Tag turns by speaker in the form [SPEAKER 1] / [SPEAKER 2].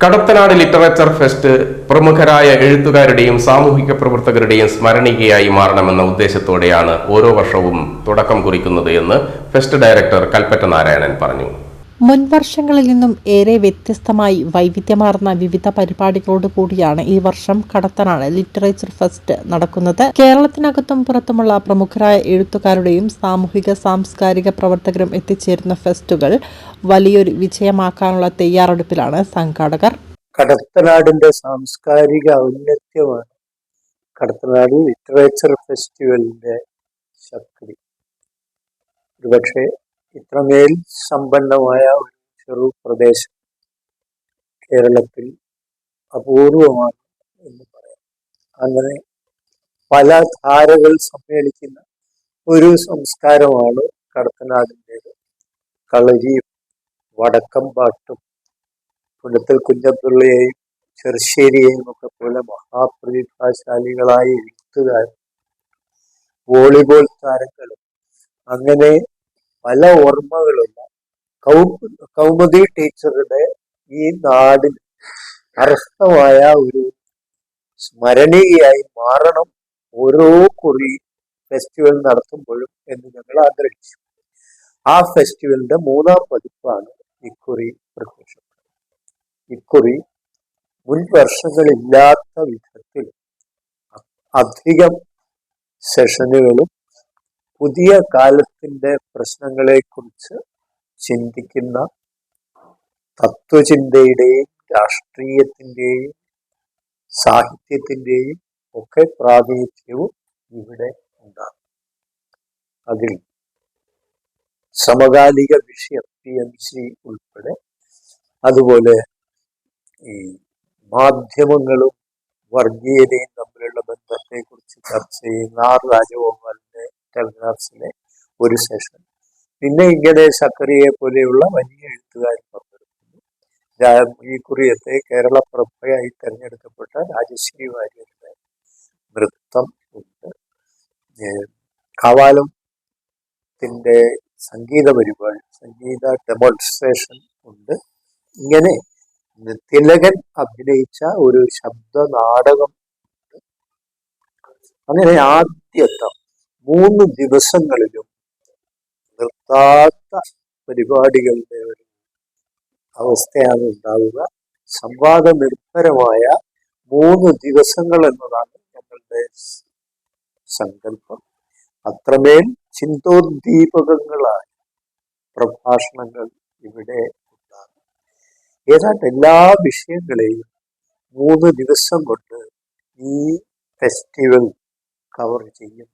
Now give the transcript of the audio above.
[SPEAKER 1] Kadathanad literature fest പ്രമുഖരായ എഴുത്തുകാരുടെയും സാമൂഹിക പ്രവർത്തകരുടെയും സ്മരണികയായി മാറണമെന്ന ഉദ്ദേശത്തോടെയാണ് ഓരോ വർഷവും തുടക്കം കുറിക്കുന്നത് എന്ന് ഫെസ്റ്റ് ഡയറക്ടർ കൽപ്പറ്റ നാരായണൻ പറഞ്ഞു.
[SPEAKER 2] മുൻവർഷങ്ങളിൽ നിന്നും ഏറെ വ്യത്യസ്തമായി വൈവിധ്യമാർന്ന വിവിധ പരിപാടികളോട് കൂടിയാണ് ഈ വർഷം കടത്തനാട് ലിറ്ററേച്ചർ ഫെസ്റ്റ് നടക്കുന്നത്. കേരളത്തിനകത്തും പുറത്തുമുള്ള പ്രമുഖരായ എഴുത്തുകാരുടെയും സാമൂഹിക സാംസ്കാരിക പ്രവർത്തകരും എത്തിച്ചേരുന്ന ഫെസ്റ്റുകൾ വലിയൊരു വിജയമാക്കാനുള്ള തയ്യാറെടുപ്പിലാണ് സംഘാടകർ.
[SPEAKER 3] കടത്തനാടിന്റെ സാംസ്കാരിക ഔന്നത്യമാണ് കടത്തനാട് ലിറ്ററേച്ചർ ഫെസ്റ്റിവലിന്റെ ശക്തി. ഒരുപക്ഷെ ഇത്രമേൽ സമ്പന്നമായ ഒരു ചെറു പ്രദേശം കേരളത്തിൽ അപൂർവമാണ് എന്ന് പറയാം. അങ്ങനെ പല ധാരകൾ സമ്മേളിക്കുന്ന ഒരു സംസ്കാരമാണ് കടത്തനാടിൻ്റേത്. കളരിയും വടക്കംപാട്ടും പുന്നത്തൽ കുഞ്ഞപ്പിള്ളയെയും ചെറുശ്ശേരിയെയും ഒക്കെ പോലെ മഹാപ്രതിഭാശാലികളായ എഴുത്തുകാരും വോളിബോൾ താരങ്ങളും അങ്ങനെ പല ഓർമ്മകളുള്ള കൗമുദി ടീച്ചറുടെ ഈ നാടിന് അർഹമായ ഒരു സ്മരണീയയായി മാറണം ഓരോ കുറി ഫെസ്റ്റിവൽ നടത്തുമ്പോഴും എന്ന് ഞങ്ങൾ ആഗ്രഹിച്ചു. ആ ഫെസ്റ്റിവലിന്റെ 3-ാം പതിപ്പാണ് ഇക്കുറി പ്രത്യക്ഷപ്പെട്ടത്. ഇക്കുറി മുൻ വർഷങ്ങളില്ലാത്ത വിധത്തിൽ അധികം സെഷനുകളും പുതിയ കാലത്തിന്റെ പ്രശ്നങ്ങളെ കുറിച്ച് ചിന്തിക്കുന്ന തത്വചിന്തയുടെയും രാഷ്ട്രീയത്തിന്റെയും സാഹിത്യത്തിന്റെയും ഒക്കെ പ്രാതിനിധ്യവും ഇവിടെ ഉണ്ടാകും. അതിൽ സമകാലിക വിഷയം PMC ഉൾപ്പെടെ, അതുപോലെ ഈ മാധ്യമങ്ങളും വർഗീയതയും തമ്മിലുള്ള ബന്ധത്തെ കുറിച്ച് ചർച്ച ചെയ്യുന്ന രാജഗോപാലിന്റെ ടെലഗ്രാഫ്സിലെ ഒരു സെഷൻ, പിന്നെ ഇങ്ങനെ സക്കറിയെ പോലെയുള്ള വലിയ എഴുത്തുകാർ പങ്കെടുക്കുന്നു. ഈ കുറിയത്തെ കേരള പ്രഭയായി തെരഞ്ഞെടുക്കപ്പെട്ട രാജശ്രീ വാര്യരുടെ നൃത്തം ഉണ്ട്. കാവാലത്തിന്റെ സംഗീത പരിപാടി, സംഗീത ഡെമോൺസ്ട്രേഷൻ ഉണ്ട്. ഇങ്ങനെ തിലകൻ അഭിനയിച്ച ഒരു ശബ്ദ നാടകം ഉണ്ട്. അങ്ങനെ ആദ്യത്തെ 3 ദിവസങ്ങളിലും നിർത്താത്ത പരിപാടികളുടെ ഒരു അവസ്ഥയാണ് ഉണ്ടാവുക. സംവാദ നിർഭരമായ 3 ദിവസങ്ങൾ എന്നതാണ് ഞങ്ങളുടെ സങ്കല്പം. അത്രമേൽ ചിന്തോദ്ദീപകങ്ങളായ പ്രഭാഷണങ്ങൾ ഇവിടെ ഉണ്ടാകും. ഏതാണ്ട് എല്ലാ വിഷയങ്ങളെയും 3 ദിവസം കൊണ്ട് ഈ ഫെസ്റ്റിവൽ കവർ ചെയ്യും